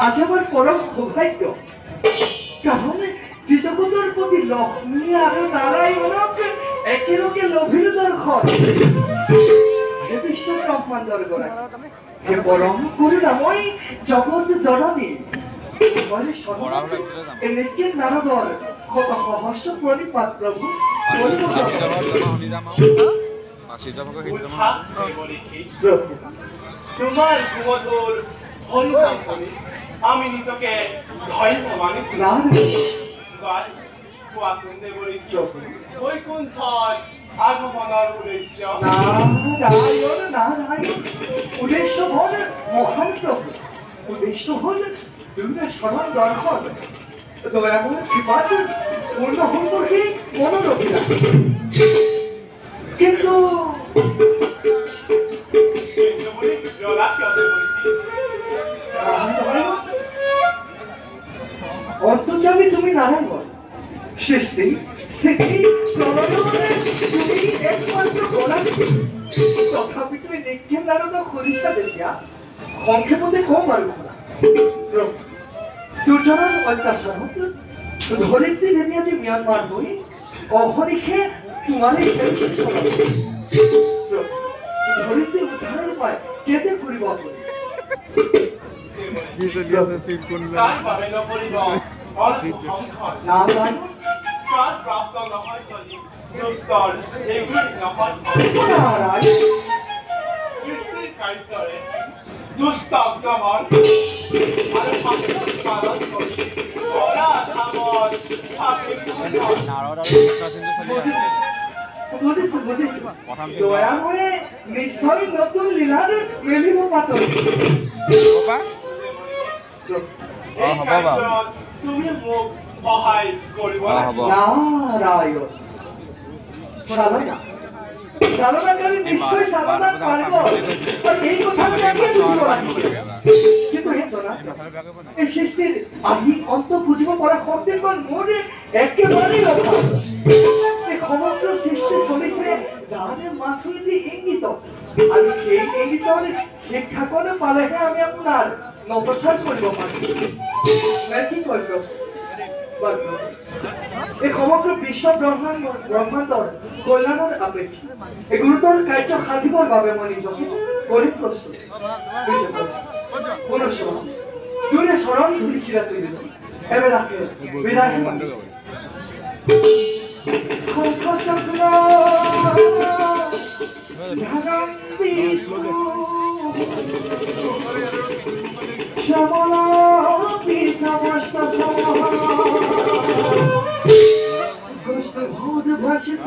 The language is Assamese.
আজ আমার পরম সৌভাগ্য, কারণ ত্রিজগতের প্রতি লক্ষ্মী আর নারায়ণকে একেলগে লভির দর্শন হে বিশ্বের রহমান দরগরা হে পরম করুণাময় জগৎ জননী এনেকে নারদর কত সহস্র প্রণিপাত প্রভু। তোমার ঘুমধুর আমি নিজকে ধন্য মানিছি বৈকুণ্ঠত আগমনৰ উদ্দেশ্য উদ্দেশ্য হল মহান প্রভু, উদ্দেশ্য হল বিভিন্ন স্মরণ দর্শন এমন কৃপাত পূর্ণ সম্পর্কে মনোরক্ষা। কিন্তু অর্থচাপে তুমি নারায়ণ সৃষ্টি তথাপি তুমি নিক্ষেপ নারদ খরিষা দেখিয়া সংক্ষেপতে কম আর দুর্জনের অত্যাচার ধরিত্রী দেবী আজি ম্যানমার হই অহরিখে তোমার ধরিত্রী উদ্ধারের উপায় কেতে করিব সৃষ্টিৰ কাৰ্যৰে দুষ্ট আক্ৰমণ নিশ্চয় নতুন লীলাৰ মেলিব পাতো তুমি মোক সহায় কৰিব নাৰায়ণ সাধনাকাৰী নিশ্চয় সাধনা পাৰব, এই কথাটা কিন্তু এই সৃষ্টিৰ আদি অন্ত বুঝিব পৰা শক্তিখন মোৰে একেবাৰেই অভাৱ। এই সমগ্ৰ সৃষ্টি চলিছে যাৰে মাথুইদি ইংগিত, আৰু এই ইংগিতৰ শিক্ষাকণ পালেহে আমি আপোনাৰ নৱচাৰ কৰিব পাৰিম। কি কৰিব এই সমগ্ৰ বিশ্ব ব্ৰহ্মাণ্ডৰ কল্যাণৰ আপেক্ষে এই গুৰুতৰ কাৰ্য সাধিবৰ বাবে মই নিজকে কৰি প্ৰস্তুত। দুৰে চৰণ ধুলি শিৰা তুলি এবেলাকে বিদায় শ্যামলা নমস্কাৰ